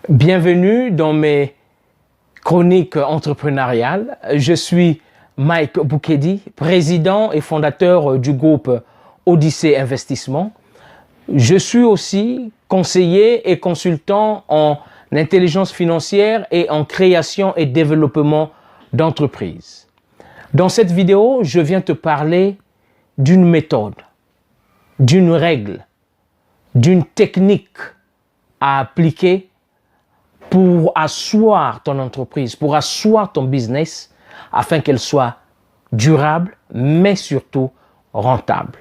Bienvenue dans mes chroniques entrepreneuriales. Je suis Mike Boukedi, président et fondateur du groupe Odyssée Investissement. Je suis aussi conseiller et consultant en intelligence financière et en création et développement d'entreprises. Dans cette vidéo, je viens te parler d'une méthode, d'une règle, d'une technique à appliquer pour asseoir ton entreprise, pour asseoir ton business, afin qu'elle soit durable, mais surtout rentable.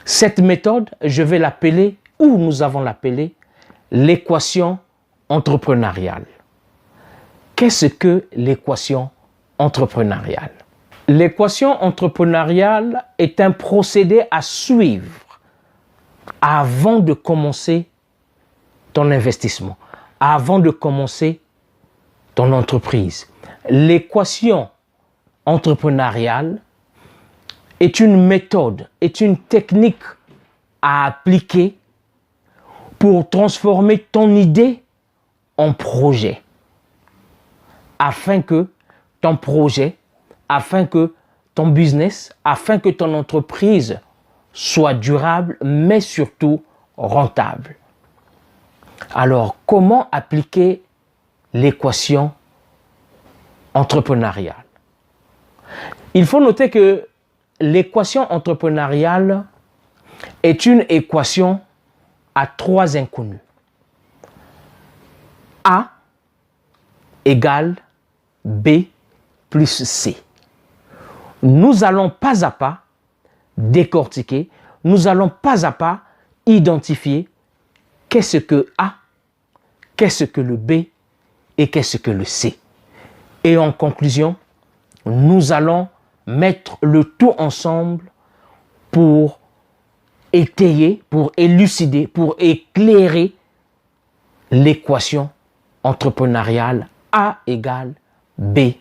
Cette méthode, je vais l'appeler, ou nous avons l'appelée, l'équation entrepreneuriale. Qu'est-ce que l'équation entrepreneuriale? L'équation entrepreneuriale est un procédé à suivre avant de commencer ton investissement, avant de commencer ton entreprise. L'équation entrepreneuriale est une méthode, est une technique à appliquer pour transformer ton idée en projet, afin que ton projet, afin que ton business, afin que ton entreprise soit durable, mais surtout rentable. Alors, comment appliquer l'équation entrepreneuriale? Il faut noter que l'équation entrepreneuriale est une équation à trois inconnus. A égale B plus C. Nous allons pas à pas décortiquer, nous allons pas à pas identifier qu'est-ce que A, qu'est-ce que le B et qu'est-ce que le C. Et en conclusion, nous allons mettre le tout ensemble pour étayer, pour élucider, pour éclairer l'équation entrepreneuriale A égale B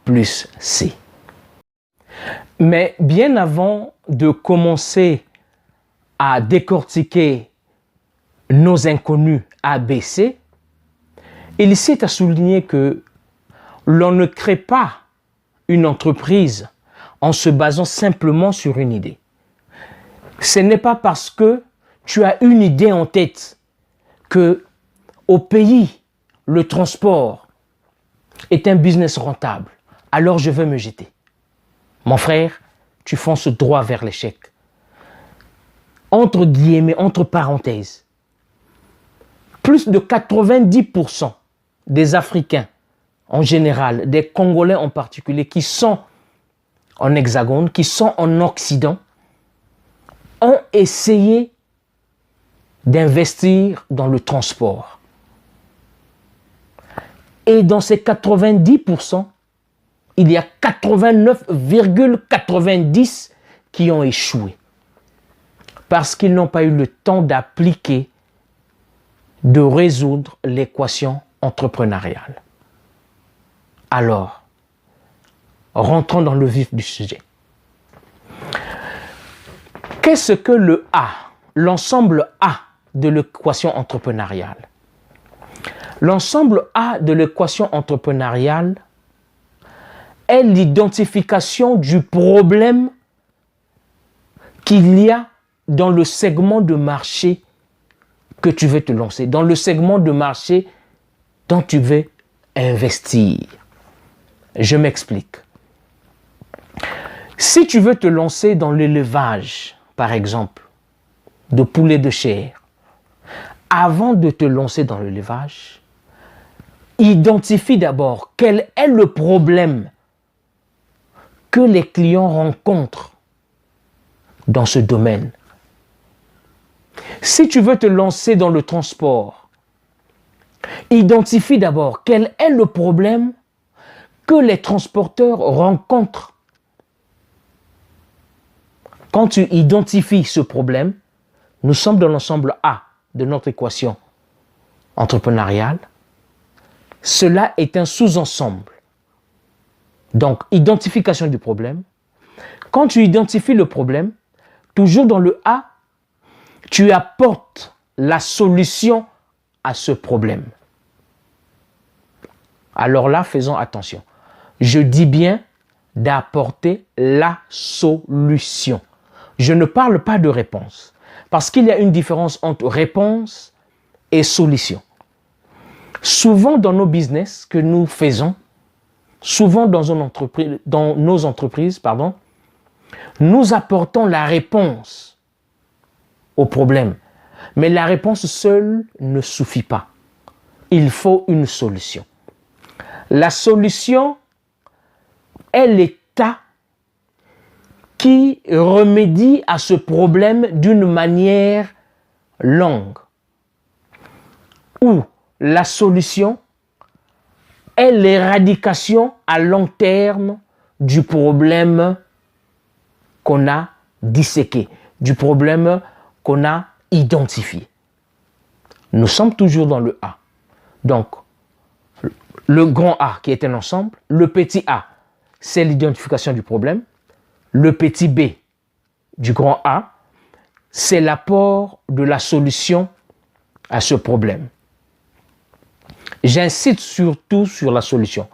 plus C. Mais bien avant de commencer à décortiquer nos inconnus ABC, il est à souligner que l'on ne crée pas une entreprise en se basant simplement sur une idée. Ce n'est pas parce que tu as une idée en tête que au pays, le transport est un business rentable, alors je veux me jeter. Mon frère, tu fonces droit vers l'échec. Entre guillemets, entre parenthèses, plus de 90% des Africains en général, des Congolais en particulier, qui sont en Hexagone, qui sont en Occident, ont essayé d'investir dans le transport. Et dans ces 90%, il y a 89,90 qui ont échoué. Parce qu'ils n'ont pas eu le temps d'appliquer, de résoudre l'équation entrepreneuriale. Alors, rentrons dans le vif du sujet. Qu'est-ce que le A, l'ensemble A de l'équation entrepreneuriale? L'ensemble A de l'équation entrepreneuriale est l'identification du problème qu'il y a dans le segment de marché que tu veux te lancer, dans le segment de marché dont tu veux investir. Je m'explique. Si tu veux te lancer dans l'élevage, par exemple, de poulets de chair, avant de te lancer dans l'élevage, identifie d'abord quel est le problème que les clients rencontrent dans ce domaine. Si tu veux te lancer dans le transport, identifie d'abord quel est le problème que les transporteurs rencontrent. Quand tu identifies ce problème, nous sommes dans l'ensemble A de notre équation entrepreneuriale. Cela est un sous-ensemble. Donc, identification du problème. Quand tu identifies le problème, toujours dans le A, tu apportes la solution à ce problème. Alors là, faisons attention. Je dis bien d'apporter la solution. Je ne parle pas de réponse. Parce qu'il y a une différence entre réponse et solution. Souvent dans nos business que nous faisons, souvent dans nos entreprises, nous apportons la réponse au problème. Mais la réponse seule ne suffit pas. Il faut une solution. La solution est l'état qui remédie à ce problème d'une manière longue. Ou la solution est l'éradication à long terme du problème qu'on a disséqué, du problème qu'on a identifié. Nous sommes toujours dans le A. Donc, le grand A qui est un ensemble, le petit A, c'est l'identification du problème. Le petit B du grand A, c'est l'apport de la solution à ce problème. J'insiste surtout sur la solution.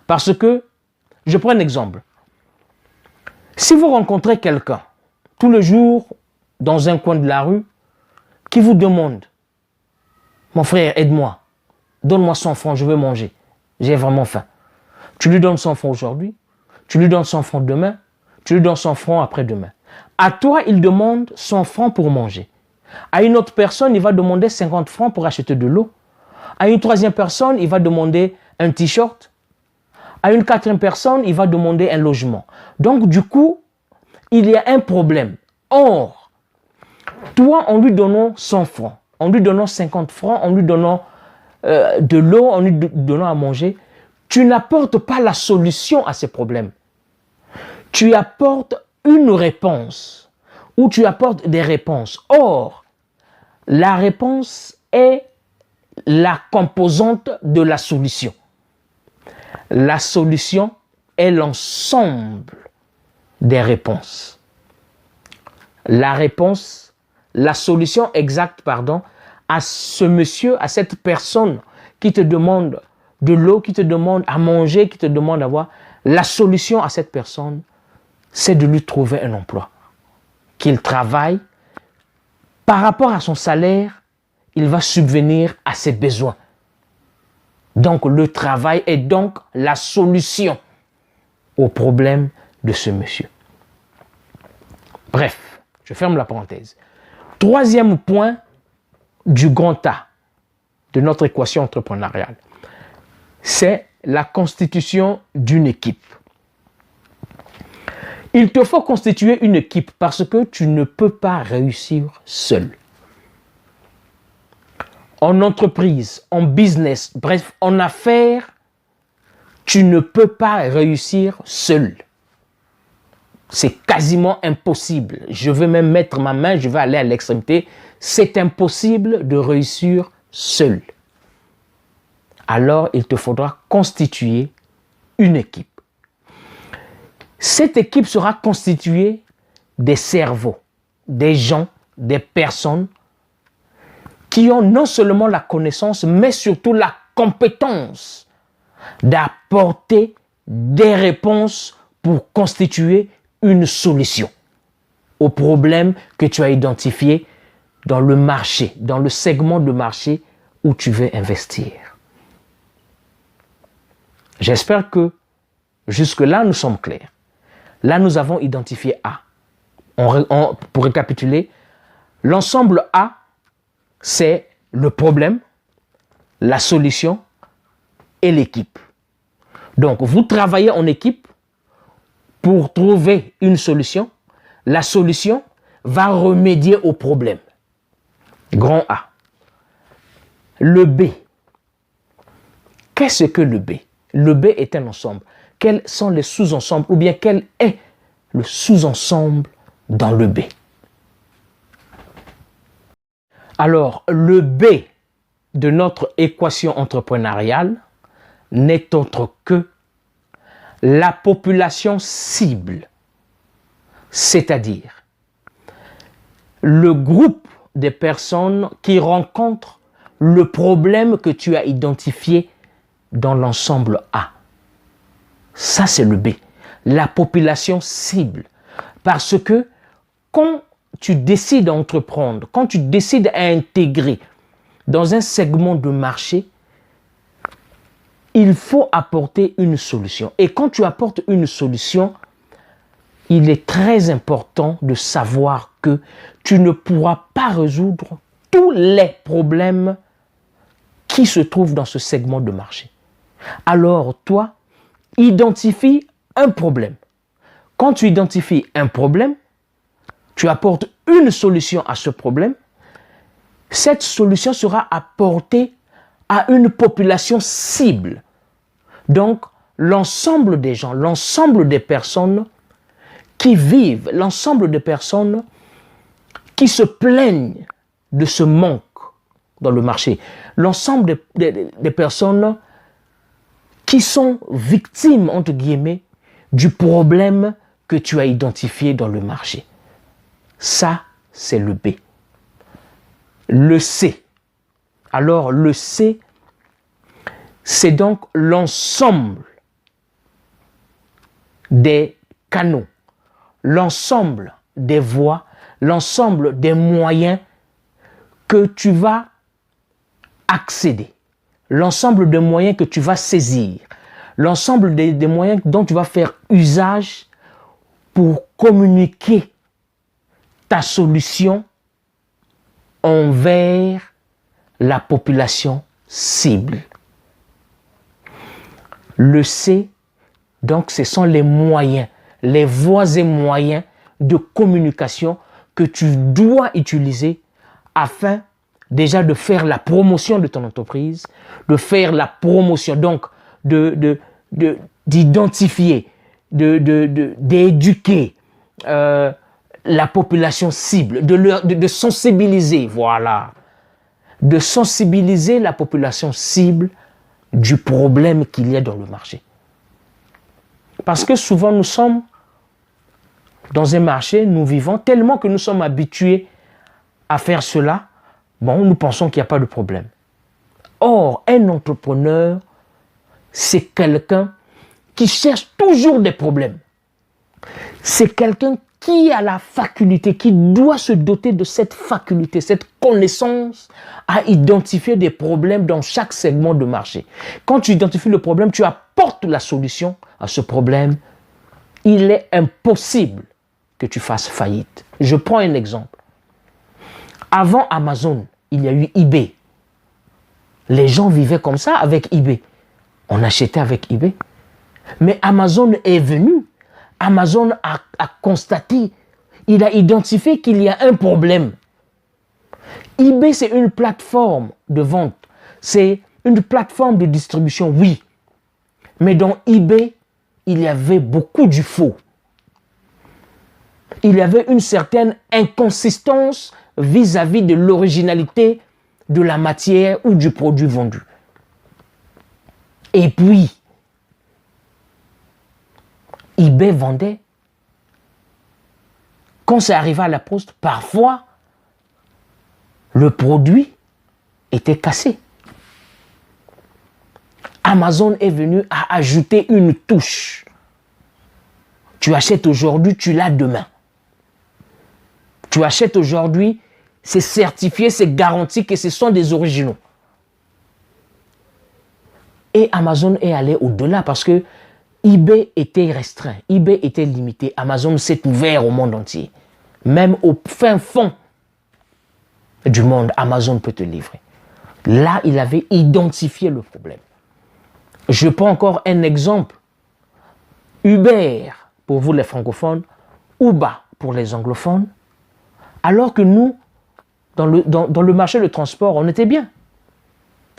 Parce que, je prends un exemple. Si vous rencontrez quelqu'un, tous les jours, dans un coin de la rue, qui vous demande « Mon frère, aide-moi, donne-moi 100 francs, je veux manger, j'ai vraiment faim. » Tu lui donnes 100 francs aujourd'hui, tu lui donnes 100 francs demain, tu lui donnes 100 francs après-demain. À toi, il demande 100 francs pour manger. À une autre personne, il va demander 50 francs pour acheter de l'eau. À une troisième personne, il va demander un t-shirt. À une quatrième personne, il va demander un logement. Donc, du coup, il y a un problème. Or, toi, en lui donnant 100 francs, en lui donnant 50 francs, en lui donnant de l'eau, en lui donnant à manger, tu n'apportes pas la solution à ces problèmes. Tu apportes une réponse ou tu apportes des réponses. Or, la réponse est la composante de la solution. La solution est l'ensemble des réponses. La solution exacte, à ce monsieur, à cette personne qui te demande de l'eau, qui te demande à manger, qui te demande à boire, la solution à cette personne, c'est de lui trouver un emploi. Qu'il travaille. Par rapport à son salaire, il va subvenir à ses besoins. Donc le travail est donc la solution au problème de ce monsieur. Bref, je ferme la parenthèse. Troisième point du grand A de notre équation entrepreneuriale, c'est la constitution d'une équipe. Il te faut constituer une équipe parce que tu ne peux pas réussir seul. En entreprise, en business, bref, en affaires, tu ne peux pas réussir seul. C'est quasiment impossible. Je vais même mettre ma main, je vais aller à l'extrémité. C'est impossible de réussir seul. Alors, il te faudra constituer une équipe. Cette équipe sera constituée des cerveaux, des gens, des personnes qui ont non seulement la connaissance, mais surtout la compétence d'apporter des réponses pour constituer une solution au problème que tu as identifié dans le marché, dans le segment de marché où tu veux investir. J'espère que jusque-là, nous sommes clairs. Là, nous avons identifié A. Pour récapituler, l'ensemble A, c'est le problème, la solution et l'équipe. Donc, vous travaillez en équipe pour trouver une solution. La solution va remédier au problème. Grand A. Le B. Qu'est-ce que le B? Le B est un ensemble. Quels sont les sous-ensembles ou bien quel est le sous-ensemble dans le B? Alors, le B de notre équation entrepreneuriale n'est autre que la population cible, c'est-à-dire le groupe de personnes qui rencontrent le problème que tu as identifié dans l'ensemble A. Ça, c'est le B. La population cible. Parce que quand tu décides d'entreprendre, quand tu décides à intégrer dans un segment de marché, il faut apporter une solution. Et quand tu apportes une solution, il est très important de savoir que tu ne pourras pas résoudre tous les problèmes qui se trouvent dans ce segment de marché. Alors, toi, identifie un problème. Quand tu identifies un problème, tu apportes une solution à ce problème. Cette solution sera apportée à une population cible. Donc, l'ensemble des gens, l'ensemble des personnes qui vivent, l'ensemble des personnes qui se plaignent de ce manque dans le marché, l'ensemble des personnes qui sont victimes, entre guillemets, du problème que tu as identifié dans le marché. Ça, c'est le B. Le C. Alors, le C, c'est donc l'ensemble des canaux, l'ensemble des voies, l'ensemble des moyens que tu vas accéder, l'ensemble des moyens que tu vas saisir, l'ensemble des moyens dont tu vas faire usage pour communiquer ta solution envers la population cible. Le C, donc, ce sont les moyens, les voies et moyens de communication que tu dois utiliser afin déjà de faire la promotion de ton entreprise, de faire la promotion, donc d'identifier, d'éduquer la population cible, de sensibiliser, voilà, de sensibiliser la population cible du problème qu'il y a dans le marché. Parce que souvent nous sommes dans un marché, nous vivons tellement que nous sommes habitués à faire cela, bon, nous pensons qu'il n'y a pas de problème. Or, un entrepreneur, c'est quelqu'un qui cherche toujours des problèmes. C'est quelqu'un qui a la faculté, qui doit se doter de cette faculté, cette connaissance à identifier des problèmes dans chaque segment de marché. Quand tu identifies le problème, tu apportes la solution à ce problème. Il est impossible que tu fasses faillite. Je prends un exemple. Avant Amazon, il y a eu eBay. Les gens vivaient comme ça avec eBay. On achetait avec eBay. Mais Amazon est venu. Amazon a constaté, il a identifié qu'il y a un problème. eBay, c'est une plateforme de vente. C'est une plateforme de distribution, oui. Mais dans eBay, il y avait beaucoup du faux. Il y avait une certaine inconsistance vis-à-vis de l'originalité de la matière ou du produit vendu. Et puis, eBay vendait. Quand ça arrivait à la poste, parfois, le produit était cassé. Amazon est venu à ajouter une touche. Tu achètes aujourd'hui, tu l'as demain. Tu achètes aujourd'hui, c'est certifié, c'est garanti que ce sont des originaux. Et Amazon est allé au-delà parce que eBay était restreint, eBay était limité. Amazon s'est ouvert au monde entier. Même au fin fond du monde, Amazon peut te livrer. Là, il avait identifié le problème. Je prends encore un exemple. Uber, pour vous les francophones, Uber pour les anglophones. Alors que nous, dans le marché de transport, on était bien.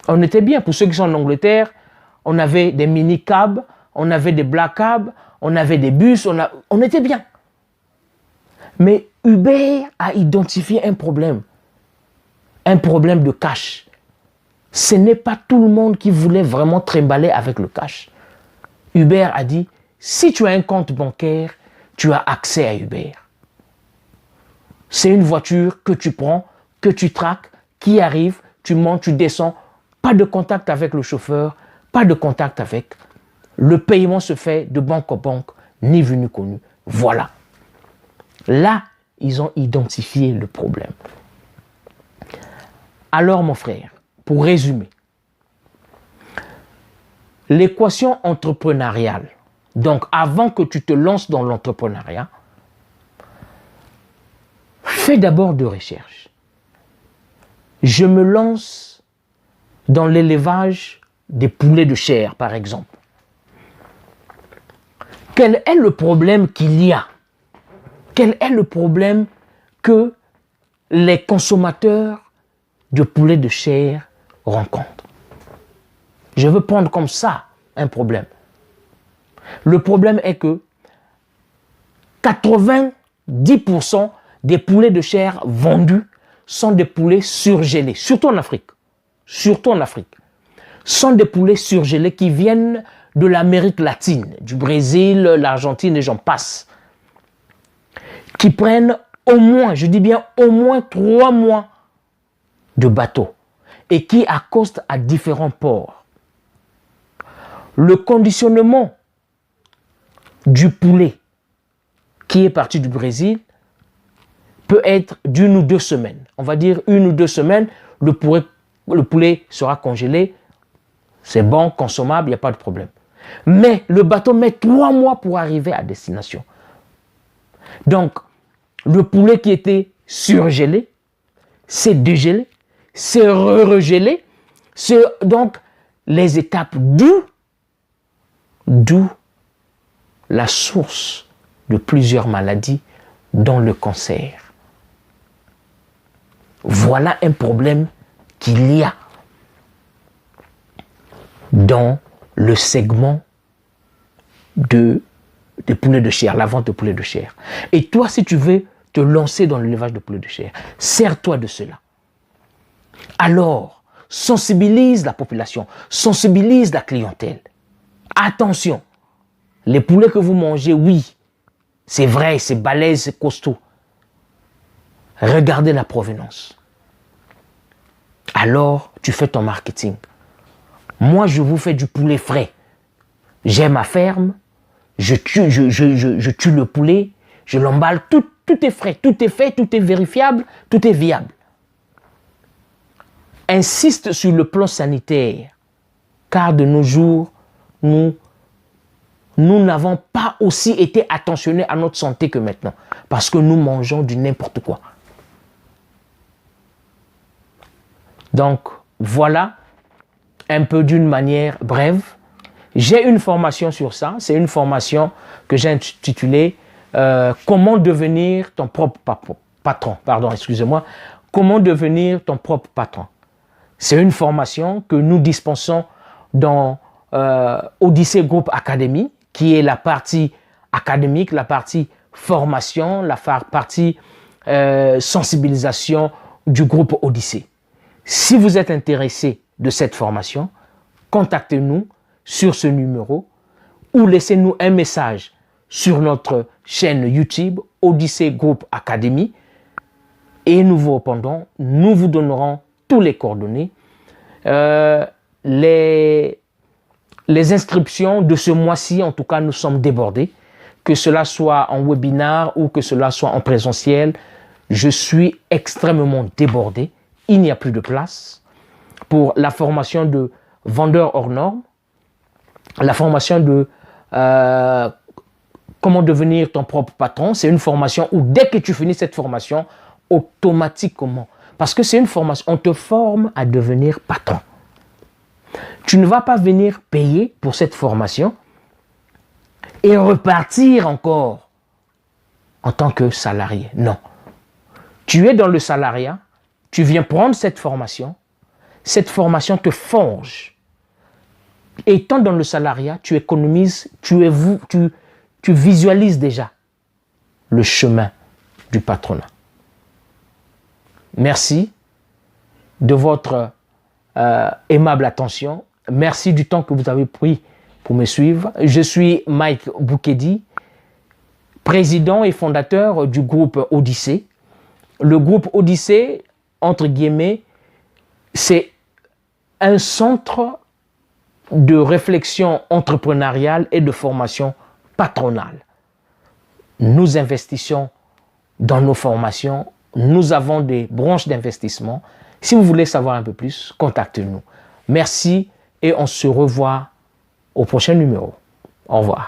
On était bien. Pour ceux qui sont en Angleterre, on avait des mini-cabs, on avait des black cabs, on avait des bus, on était bien. Mais Uber a identifié un problème de cash. Ce n'est pas tout le monde qui voulait vraiment trimballer avec le cash. Uber a dit, si tu as un compte bancaire, tu as accès à Uber. C'est une voiture que tu prends, que tu traques, qui arrive, tu montes, tu descends, pas de contact avec le chauffeur, pas de contact avec. Le paiement se fait de banque en banque, ni vu ni connu. Voilà. Là, ils ont identifié le problème. Alors, mon frère, pour résumer, l'équation entrepreneuriale, donc avant que tu te lances dans l'entrepreneuriat, fais d'abord de recherche. Je me lance dans l'élevage des poulets de chair, par exemple. Quel est le problème qu'il y a? Quel est le problème que les consommateurs de poulets de chair rencontrent? Je veux prendre comme ça un problème. Le problème est que 90% des poulets de chair vendus sont des poulets surgelés, surtout en Afrique. Surtout en Afrique. Sont des poulets surgelés qui viennent de l'Amérique latine, du Brésil, l'Argentine et j'en passe. Qui prennent au moins, je dis bien au moins 3 mois de bateau et qui accostent à différents ports. Le conditionnement du poulet qui est parti du Brésil peut être d'1 ou 2 semaines. On va dire 1 ou 2 semaines, le poulet sera congelé, c'est bon, consommable, il n'y a pas de problème. Mais le bateau met 3 mois pour arriver à destination. Donc, le poulet qui était surgelé, c'est dégelé, c'est regelé, c'est donc les étapes d'où la source de plusieurs maladies, dont le cancer. Voilà un problème qu'il y a dans le segment des poulets de chair, la vente de poulets de chair. Et toi, si tu veux te lancer dans l'élevage de poulets de chair, sers-toi de cela. Alors, sensibilise la population, sensibilise la clientèle. Attention, les poulets que vous mangez, oui, c'est vrai, c'est balèze, c'est costaud. Regardez la provenance. Alors, tu fais ton marketing. Moi, je vous fais du poulet frais. J'ai ma ferme, je tue le poulet, je l'emballe, tout est frais, tout est fait, tout est vérifiable, tout est viable. Insiste sur le plan sanitaire, car de nos jours, nous n'avons pas aussi été attentionnés à notre santé que maintenant, parce que nous mangeons du n'importe quoi. Donc, voilà un peu d'une manière brève. J'ai une formation sur ça, c'est une formation que j'ai intitulée Comment devenir ton propre patron. Pardon, excusez-moi. Comment devenir ton propre patron. C'est une formation que nous dispensons dans Odyssey Group Academy, qui est la partie académique, la partie formation, la partie sensibilisation du groupe Odyssey. Si vous êtes intéressé de cette formation, contactez-nous sur ce numéro ou laissez-nous un message sur notre chaîne YouTube Odyssey Group Academy et nous vous répondrons, nous vous donnerons tous les coordonnées. Les inscriptions de ce mois-ci, en tout cas, nous sommes débordés. Que cela soit en webinaire ou que cela soit en présentiel, je suis extrêmement débordé. Il n'y a plus de place pour la formation de vendeur hors norme, la formation de comment devenir ton propre patron. C'est une formation où dès que tu finis cette formation, automatiquement, parce que c'est une formation, on te forme à devenir patron. Tu ne vas pas venir payer pour cette formation et repartir encore en tant que salarié. Non. Tu es dans le salariat, tu viens prendre cette formation te forge. Étant dans le salariat, tu économises, tu visualises déjà le chemin du patronat. Merci de votre aimable attention. Merci du temps que vous avez pris pour me suivre. Je suis Mike Boukedi, président et fondateur du groupe Odyssey. Le groupe Odyssey, entre guillemets, c'est un centre de réflexion entrepreneuriale et de formation patronale. Nous investissons dans nos formations. Nous avons des branches d'investissement. Si vous voulez savoir un peu plus, contactez-nous. Merci et on se revoit au prochain numéro. Au revoir.